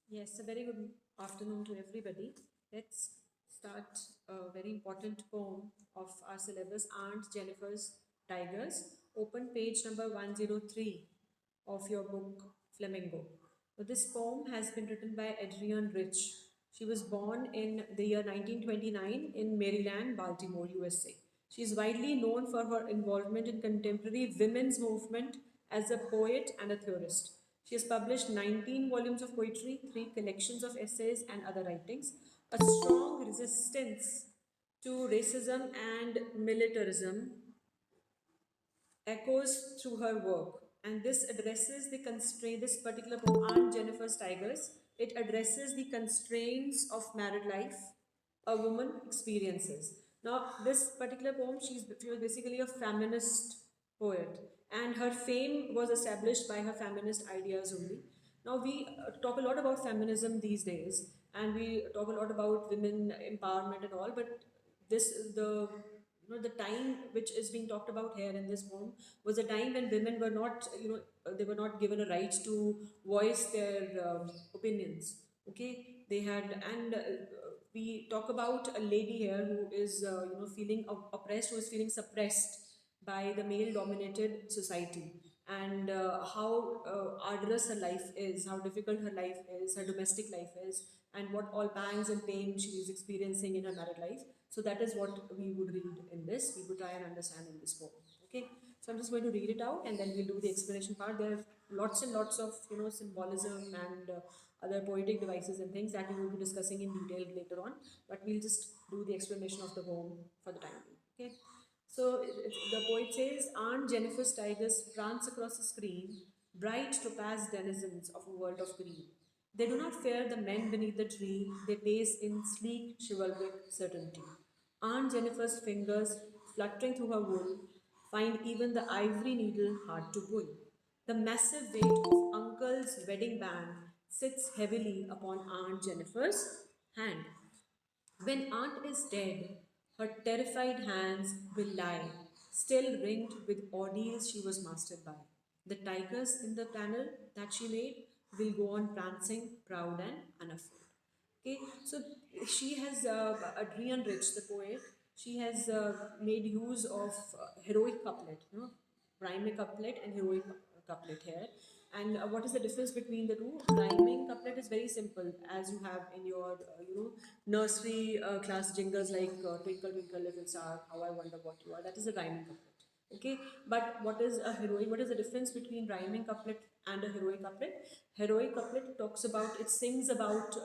Yes, a very good afternoon to everybody. Let's start a very important poem of our syllabus, Aunt Jennifer's Tigers. Open page number 103 of your book, Flamingo. So this poem has been written by Adrienne Rich. She was born in the year 1929 in Maryland, Baltimore, USA. She is widely known for her involvement in contemporary women's movement as a poet and a theorist. She has published 19 volumes of poetry, 3 collections of essays, and other writings. A strong resistance to racism and militarism echoes through her work, and this addresses the constraint. This particular poem, Aunt Jennifer's Tigers, it addresses the constraints of married life a woman experiences. Now, this particular poem, she was basically a feminist poet, and her fame was established by her feminist ideas only. Now, we talk a lot about feminism these days, and we talk a lot about women empowerment and all, but this is the time which is being talked about here in this poem was a time when women were not, they were not given a right to voice their opinions. Okay, they had, and we talk about a lady here who is feeling oppressed, who is feeling suppressed by the male dominated society, and how arduous her life is, how difficult her life is, her domestic life is, and what all pangs and pain she is experiencing in her married life. So that is what we would read in this. We would try and understand in this poem. Okay. So I'm just going to read it out, and then we'll do the explanation part. There are lots and lots of symbolism and other poetic devices and things that we will be discussing in detail later on. But we'll just do the explanation of the poem for the time being. Okay. So the poet says, Aunt Jennifer's tigers prance across the screen, bright topaz denizens of a world of green. They do not fear the men beneath the tree, they pace in sleek chivalric certainty. Aunt Jennifer's fingers, fluttering through her wool, find even the ivory needle hard to pull. The massive weight of Uncle's wedding band sits heavily upon Aunt Jennifer's hand. When Aunt is dead, her terrified hands will lie, still ringed with ordeals she was mastered by. The tigers in the panel that she made will go on prancing, proud and unafraid. Okay, so she has, Adrienne Rich, the poet, she has made use of heroic couplet, rhyming couplet and heroic couplet here. And what is the difference between the two? Rhyming couplet is very simple, as you have in your, nursery class jingles like Twinkle Twinkle Little Star, How I Wonder What You Are. That is a rhyming couplet. Okay, but what is a heroic? What is the difference between rhyming couplet and a heroic couplet? Heroic couplet talks about, it sings about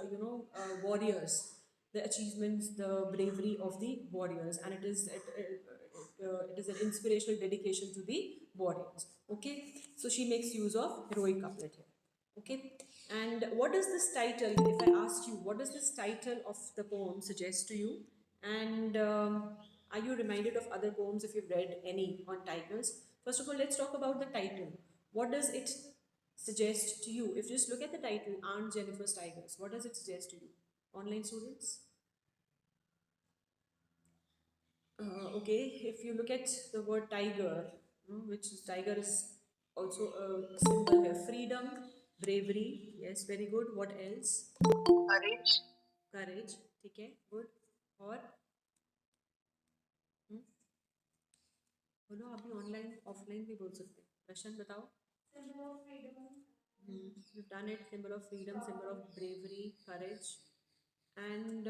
warriors, the achievements, the bravery of the warriors, and it is an inspirational dedication to the warriors. Okay, so she makes use of heroic couplet here. Okay, and what does this title? If I asked you, what does this title of the poem suggest to you? And are you reminded of other poems if you've read any on tigers? First of all, let's talk about the title. What does it suggest to you? If you just look at the title, Aunt Jennifer's Tigers, what does it suggest to you? Online students? Okay, if you look at the word tiger, which is tiger is also a symbol here. Freedom, bravery, yes, very good. What else? Courage. Courage, ठीक है, good. और बोलो, आप भी online offline भी बोल सकते हैं. प्रश्न बताओ. Symbol of freedom. You've done it. Symbol of freedom, symbol of bravery, courage. And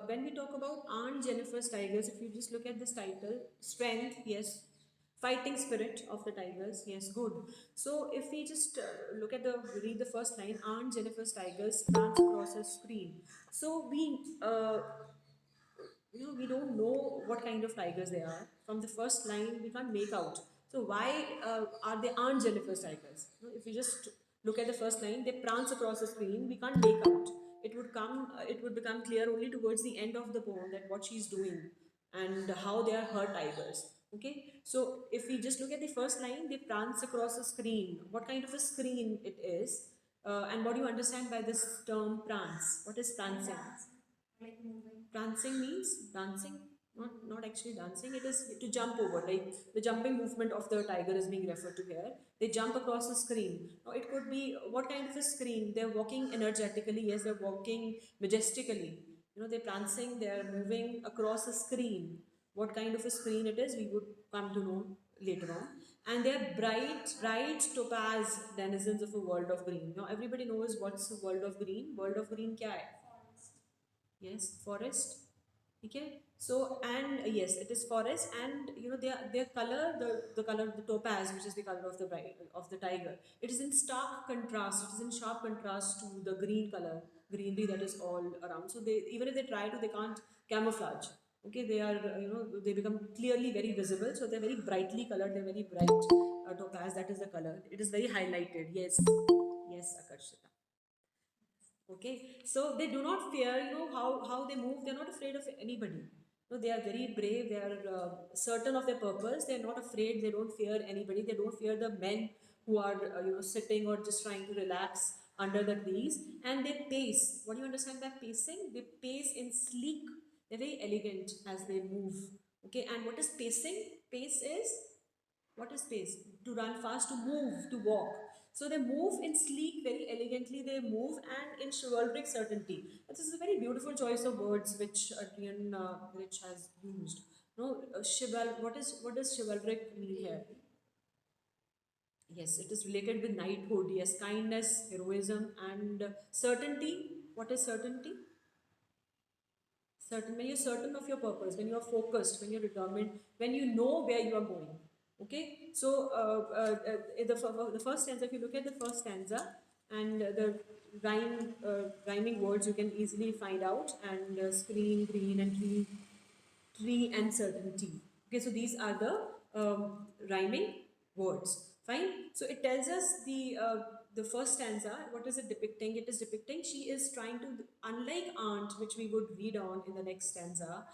when we talk about Aunt Jennifer's Tigers, if you just look at this title, strength, yes. Fighting spirit of the tigers, yes, good. So if we just read the first line, Aunt Jennifer's Tigers dance across a screen. So we don't know what kind of tigers they are. From the first line, we can't make out. So why are they Aunt Jennifer's tigers? If you just look at the first line, they prance across the screen. We can't make out. It would become clear only towards the end of the poem that what she's doing and how they are her tigers. Okay, so if we just look at the first line, they prance across a screen. What kind of a screen it is, and what do you understand by this term prance? What is prancing? Like moving. Prancing means dancing. Not actually dancing, it is to jump over, like the jumping movement of the tiger is being referred to here. They jump across a screen. Now it could be what kind of a screen? They're walking energetically, yes, they're walking majestically, they're prancing, they're moving across a screen. What kind of a screen it is, we would come to know later on. And they're bright topaz denizens of a world of green. Now everybody knows what's a world of green. World of green kya hai? Yes, forest. Okay, so and yes, it is forest, and their color, the color of the topaz, which is the color of the of the tiger, it is in stark contrast. It is in sharp contrast to the green color, greenery that is all around. So they, even if they try to, they can't camouflage. Okay, they are they become clearly very visible. So they're very brightly colored. They're very bright topaz. That is the color. It is very highlighted. Yes, yes, Akarshita. Okay, so they do not fear, how they move. They're not afraid of anybody. No, they are very brave. They are certain of their purpose. They're not afraid. They don't fear anybody. They don't fear the men who are, sitting or just trying to relax under the trees. And they pace. What do you understand by pacing? They pace in sleek. They're very elegant as they move. Okay, and what is pacing? Pace is, what is pace? To run fast, to move, to walk. So they move in sleek, very elegantly they move, and in chivalric certainty. This is a very beautiful choice of words which Adrian Rich has used. No, what does chivalric mean here? Yes, it is related with knighthood. Yes, kindness, heroism, and certainty. What is certainty? Certain, when you're certain of your purpose, when you're focused, when you're determined, when you know where you are going. Okay, so the first stanza, if you look at the first stanza and the rhyming words, you can easily find out. And screen, green, and tree and certainty. Okay, so these are the rhyming words. Fine. So it tells us the first stanza. What is it depicting? It is depicting she is trying to, unlike aunt, which we would read on in the next stanza,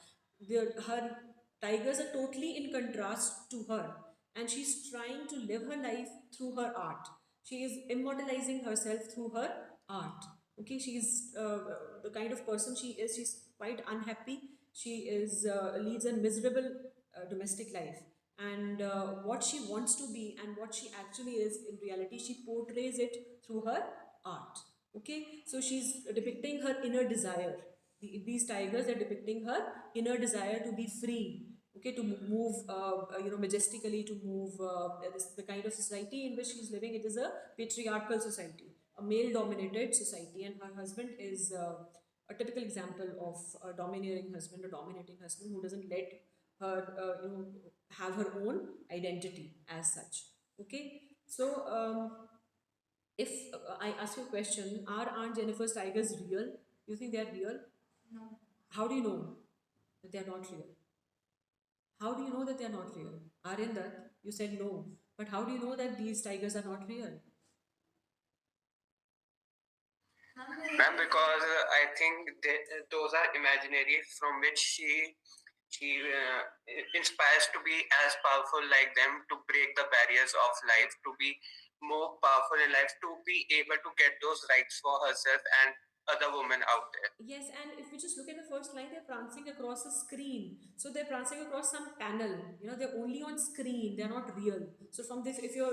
her tigers are totally in contrast to her, and she's trying to live her life through her art. She is immortalizing herself through her art. Okay, she's the kind of person she is. She's quite unhappy. She is leads a miserable domestic life, and what she wants to be and what she actually is in reality, she portrays it through her art. Okay, so she's depicting her inner desire. These tigers are depicting her inner desire to be free. Okay, to move majestically, to move the kind of society in which she's living. It is a patriarchal society, a male dominated society, and her husband is a typical example of a domineering husband, a dominating husband who doesn't let her have her own identity as such. Okay, so if I ask you a question, are Aunt Jennifer's tigers real? You think they are real? No. How do you know that they are not real? How do you know that they are not real? Arinder, you said no, but how do you know that these tigers are not real? Ma'am, because I think those are imaginary from which she inspires to be as powerful like them, to break the barriers of life, to be more powerful in life, to be able to get those rights for herself and other women out there. Yes, and if we just look at the first line, they're prancing across a screen. So they're prancing across some panel. They're only on screen. They're not real. So from this, if you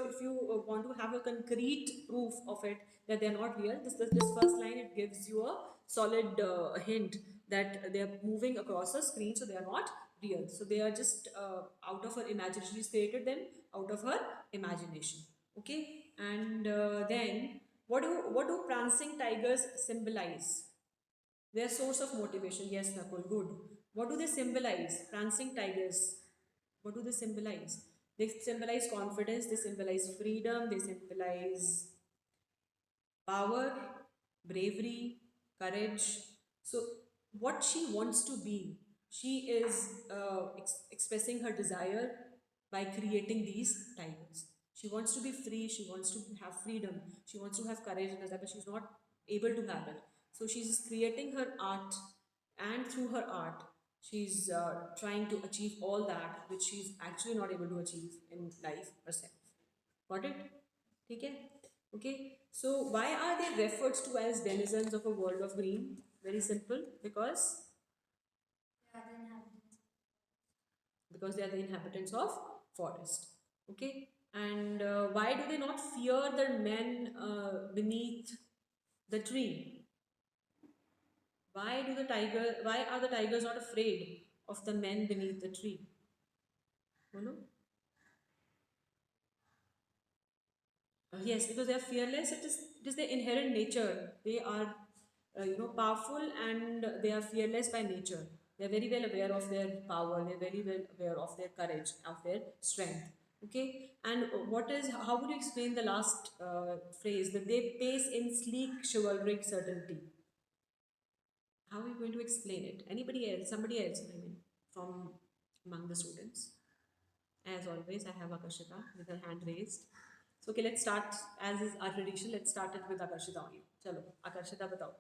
want to have a concrete proof of it that they're not real, this first line, it gives you a solid hint that they're moving across a screen. So they are not real. So they are just out of her imagination. She's created them out of her imagination. Okay, and then what do prancing tigers symbolize? Their source of motivation. Yes, Nakul, good. What do they symbolize? Prancing tigers. What do they symbolize? They symbolize confidence, they symbolize freedom, they symbolize power, bravery, courage. So, what she wants to be, she is expressing her desire by creating these tigers. She wants to be free, she wants to have freedom, she wants to have courage in her life, but she's not able to have it. So, she's creating her art, and through her art, she's trying to achieve all that which she's actually not able to achieve in life herself. Got it? Okay. Okay. So why are they referred to as denizens of a world of green? Very simple. Because because they are the inhabitants of forest. Okay, and why do they not fear the men beneath the tree? Why are the tigers not afraid of the men beneath the tree? Bolo? Yes, because they are fearless. It is their inherent nature. They are, powerful, and they are fearless by nature. They are very well aware of their power. They are very well aware of their courage, of their strength. Okay, and what is? How would you explain the last phrase that they pace in sleek chivalric certainty? How are you going to explain it? Anybody else? Somebody else? I mean, from among the students. As always, I have Akashita with her hand raised. So, okay, let's start. As is our tradition, let's start it with Akashita only. Chalo, Akashita, batao.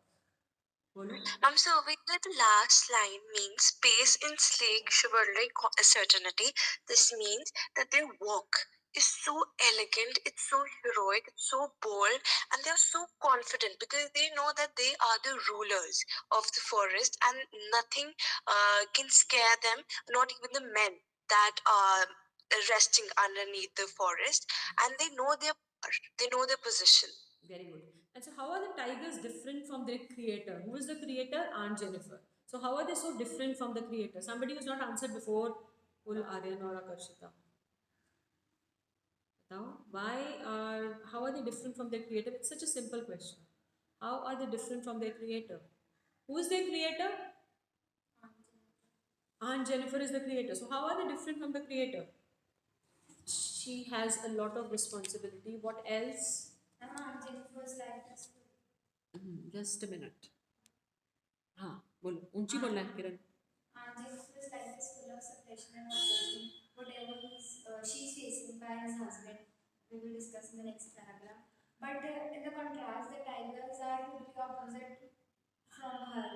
Bolo. I'm serving that the last line means pace in sleek chivalry certainty. This means that their walk is so elegant, it's so heroic, it's so bold, and they're so confident because they know that they are the rulers of the forest and nothing can scare them, not even the men that are resting underneath the forest, and they know their power, they know their position. Very good. And so, how are the tigers different from their creator? Who is the creator? Aunt Jennifer. So, how are they so different from the creator? Somebody who's not answered before, Ul Aryan or Akashita. Now, how are they different from their creator? It's such a simple question. How are they different from their creator? Who is their creator? Aunt Jennifer is the creator. So, how are they different from the creator? She has a lot of responsibility. What else? Aunt Jennifer's life is just a minute. हाँ बोलो ऊंची बोलना है किरण. Aunt Jennifer's life is full of suppression and oppression. Whatever she's facing by his husband, we will discuss in the next paragraph. But in the contrast, the tigers are totally opposite from her.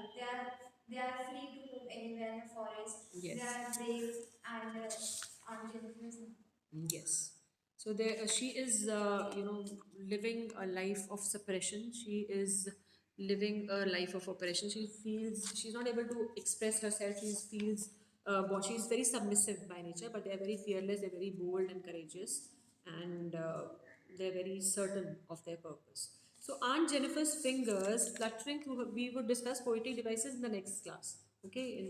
They are free to move anywhere in the forest. Yes. They are brave, and Aunt Jennifer is not. Yes. So there, she is, living a life of suppression. She is living a life of oppression. She feels she's not able to express herself. She feels, she's very submissive by nature, but they are very fearless. They're very bold and courageous, and they're very certain of their purpose. So Aunt Jennifer's fingers fluttering through her, we would discuss poetic devices in the next class. Okay, in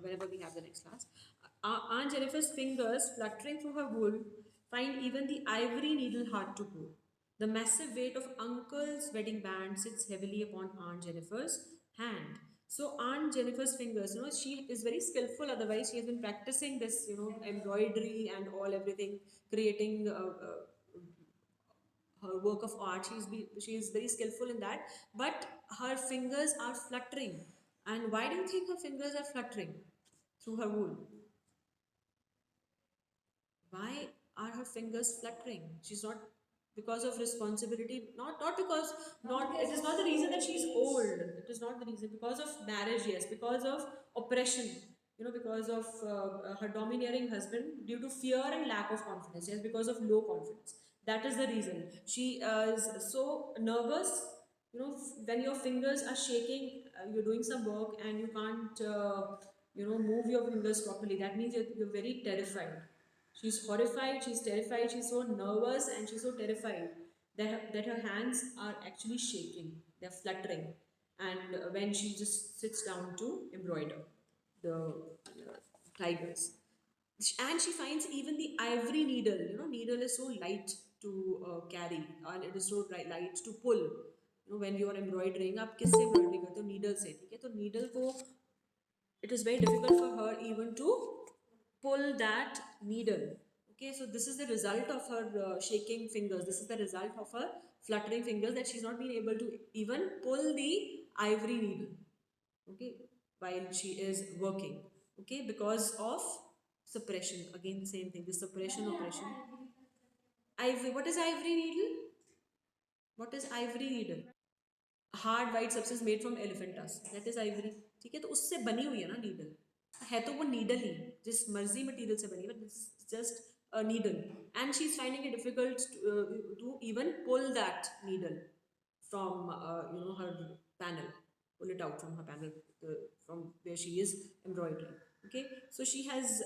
whenever we have the next class. Aunt Jennifer's fingers fluttering through her wool find even the ivory needle hard to pull. The massive weight of Uncle's wedding band sits heavily upon Aunt Jennifer's hand. So Aunt Jennifer's fingers, she is very skillful. Otherwise, she has been practicing this, embroidery and all everything, creating her work of art. She is very skillful in that, but her fingers are fluttering. And why do you think her fingers are fluttering through her wool? Why are her fingers fluttering? She's not, because of responsibility, not because, not it is not the reason that she's old. It is not the reason. Because of marriage, yes. Because of oppression, because of her domineering husband, due to fear and lack of confidence. Yes, because of low confidence. That is the reason. She is so nervous. When your fingers are shaking, you're doing some work and you can't move your fingers properly. That means you're very terrified. She's horrified, she's terrified, she's so nervous and she's so terrified that her hands are actually shaking, they're fluttering. And when she just sits down to embroider the tigers. And she finds even the ivory needle, needle is so light to carry, and it is so light to pull. When you are embroidering, आप किससे embroidery करते हो? Needle से, ठीक है? तो needle को, it is very difficult for her even to pull that needle. Okay, so this is the result of her shaking fingers. This is the result of her fluttering fingers, that she's not been able to even pull the ivory needle. Okay, while she is working. Okay, because of suppression. Again, the same thing. This suppression, oppression. Ivory. What is ivory needle? What is ivory needle? Hard white substance made from elephant tusk, that is Ivory. ठीक है, तो उससे बनी हुई है ना needle. है तो वो नीडल ही, जिस मर्जी मटीरियल से बनी है, but it's just a needle. And she is finding it difficult to even pull that needle from her panel, pull it out from her panel, from where she is embroidering. Okay, so she has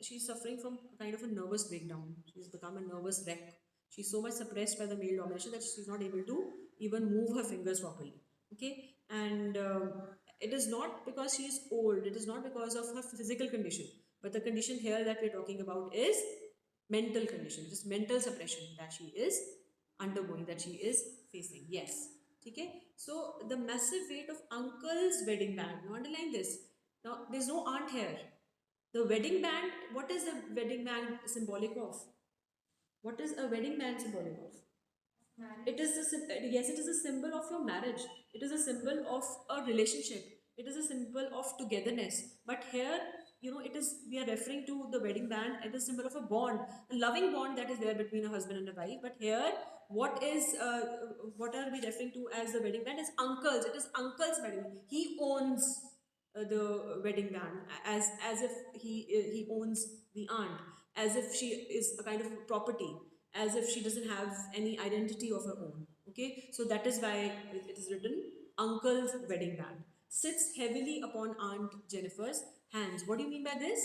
she's suffering from a kind of a nervous breakdown. She's become a nervous wreck. She's so much suppressed by the male domination that she's not able to even move her fingers properly. Okay, and it is not because she's old. It is not because of her physical condition, but the condition here that we're talking about is mental condition. It is mental suppression that she is undergoing, that she is facing. Yes. Okay. So the massive weight of uncle's wedding band. Now underline this. Now there's no aunt here. The wedding band, what is the wedding band symbolic of? What is a wedding band symbolic of? It is yes, it is a symbol of your marriage. It is a symbol of a relationship. It is a symbol of togetherness. But here, it is we are referring to the wedding band. It is a symbol of a bond, a loving bond that is there between a husband and a wife. But here, what are we referring to as the wedding band? Is uncle's. It is uncle's wedding band. He owns the wedding band as if he owns the aunt, as if she is a kind of property, as if she doesn't have any identity of her own. Okay, so that is why it is written uncle's wedding band sits heavily upon Aunt Jennifer's hands. What do you mean by this?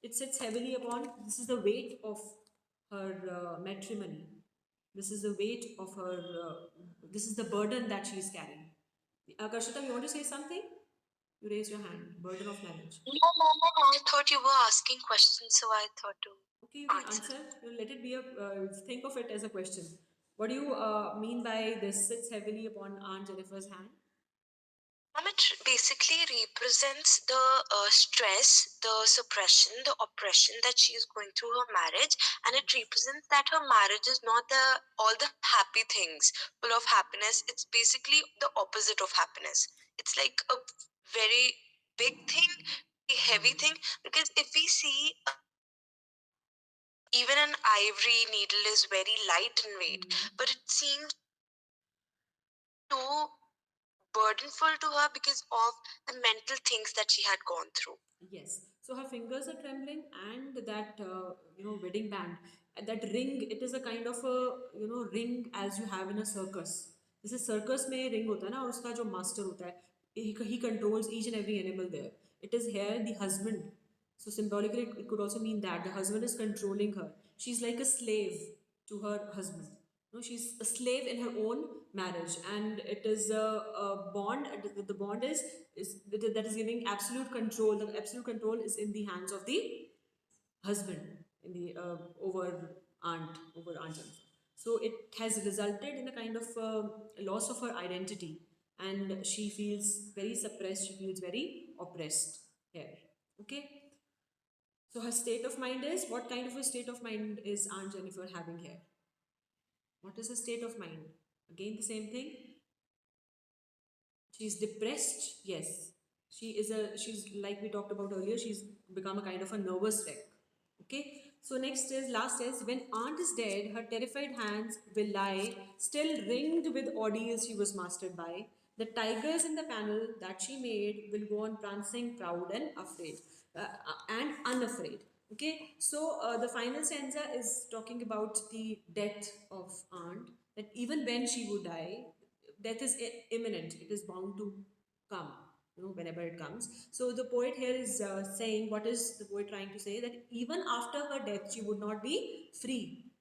It sits heavily upon, this is the weight of her matrimony. This is the weight of her this is the burden that she is carrying. Karshita, you want to say something? You raise your hand. Burden of marriage. No, no, no, no. I thought you were asking questions, so I thought to Okay, you can answer. answer. You let it be a. Think of it as a question. What do you mean by this sits heavily upon Aunt Jennifer's hand? It basically represents the stress, the suppression, the oppression that she is going through her marriage, and it represents that her marriage is not the all the happy things, full of happiness. It's basically the opposite of happiness. It's like a very big thing, a heavy thing. Because if we see, even an ivory needle is very light in weight, but it seems so burdenful to her because of the mental things that she had gone through. Yes. So her fingers are trembling, and that wedding band, that ring. It is a kind of a ring as you have in a circus. जैसे circus में ring होता है ना, और उसका जो master होता है, he controls each and every animal there. It is here the husband. So symbolically, it could also mean that the husband is controlling her. She's like a slave to her husband. No, she's a slave in her own marriage, and it is a bond. The bond is that is giving absolute control. The absolute control is in the hands of the husband, in the over aunt Jennifer. So it has resulted in a kind of loss of her identity, and she feels very suppressed. She feels very oppressed here. Okay. So her state of mind is, what kind of a state of mind is Aunt Jennifer having here? What is her state of mind? Again, the same thing. She's depressed. Yes. She's like we talked about earlier, she's become a kind of a nervous wreck. Okay. So next is, last is, when aunt is dead, her terrified hands will lie, still ringed with ordeals she was mastered by. The tigers in the panel that she made will go on prancing, proud and afraid, and unafraid. Okay, so the final stanza is talking about the death of aunt. That even when she would die, death is imminent. It is bound to come, whenever it comes. So the poet here is saying, what is the poet trying to say? That even after her death, she would not be free.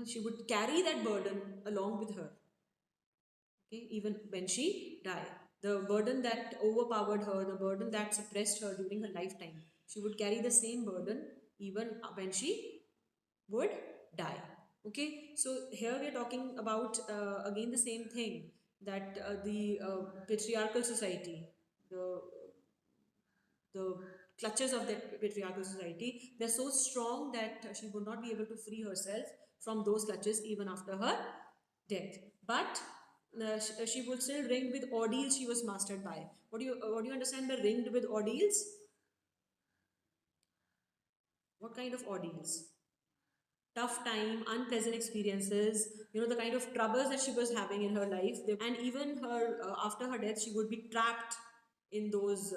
She would carry that burden along with her. Okay, even when she died, the burden that overpowered her, the burden that suppressed her during her lifetime, she would carry the same burden even when she would die. Okay, so here we are talking about again the same thing, that the patriarchal society, the the clutches of that patriarchal society, they're so strong that she would not be able to free herself from those clutches even after her death. But she would still ring with ordeals she was mastered by. What do you understand by ringed with ordeals? What kind of ordeals? Tough time, unpleasant experiences, the kind of troubles that she was having in her life. And even her after her death, she would be trapped in those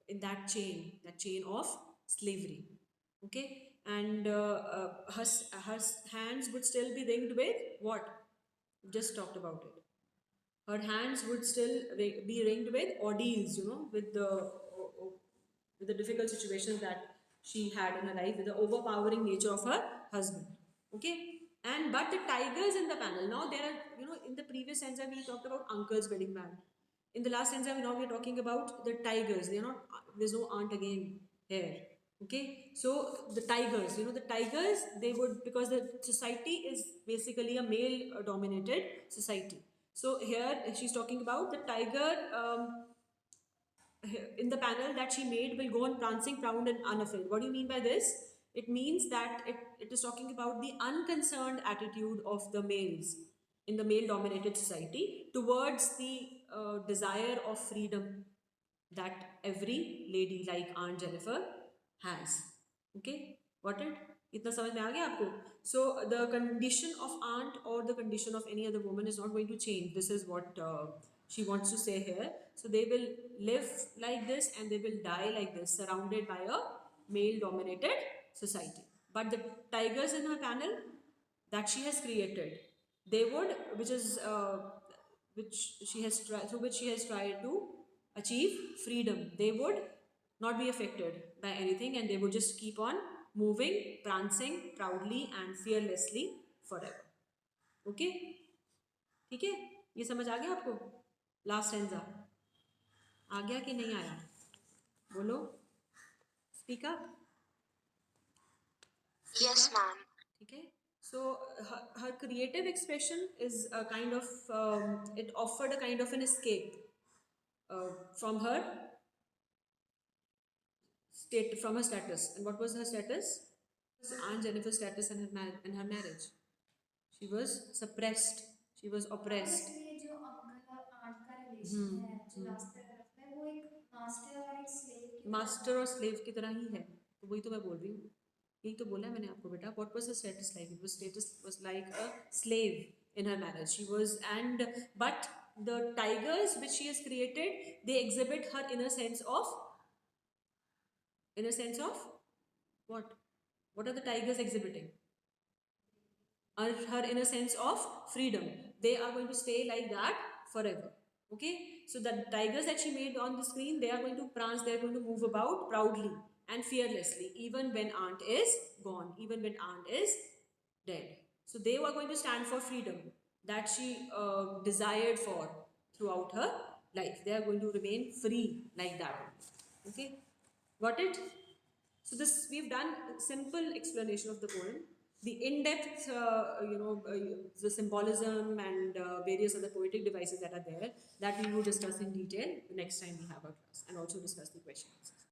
in that chain of slavery. Okay, and her hands would still be ringed with what? Just talked about it. Her hands would still be ringed with ordeals, with the difficult situations that she had in her life, with the overpowering nature of her husband. Okay, and but the tigers in the panel. Now there are, in the previous stanza we talked about uncles getting mad. In the last stanza now we are talking about the tigers. They are not. There's no aunt again here. Okay, so the tigers, the tigers, they would, because the society is basically a male dominated society. So here she's talking about the tiger. In the panel that she made will go on prancing, proud, and unafraid. What do you mean by this? It means that it is talking about the unconcerned attitude of the males in the male dominated society towards the desire of freedom that every lady like Aunt Jennifer has. Okay, got it? इतना समझ में आ गया आपको? So the condition of aunt or the condition of any other woman is not going to change. This is what she wants to say here. So they will live like this and they will die like this, surrounded by a male-dominated society. But the tigers in her panel that she has created, they would, which she has tried, through which she has tried to achieve freedom. They would not be affected by anything and they would just keep on moving, prancing proudly and fearlessly forever. Okay? ठीक है? ये समझ आ गया आपको? Last stanza आ गया कि नहीं आया? बोलो. Speak up. Yes, ma'am. Okay, so her creative expression is a kind of, it offered a kind of an escape from her state, from her status. And what was her status? Aunt Jennifer's status in her marriage. She was suppressed. She was oppressed. ये जो uncle और aunt का relation है जो last paragraph में, वो एक master और एक स्लेव की मास्टर और स्लेव की तरह ही है. तो वही तो मैं बोल रही हूँ. यही तो बोला है मैंने आपको बेटा. What was her status like? It was status was like a slave in her marriage. She was, and but the tigers which she has created, they exhibit her inner sense of what? What are the tigers exhibiting? Her inner sense of freedom. They are going to stay like that forever. Okay, so the tigers that she made on the screen, they are going to prance, they are going to move about proudly and fearlessly, even when aunt is gone, even when aunt is dead. So they were going to stand for freedom that she desired for throughout her life. They are going to remain free like that. Okay, got it? So this, we've done a simple explanation of the poem. The in-depth, the symbolism and various other poetic devices that are there, that we will discuss in detail the next time we have our class, and also discuss the questions.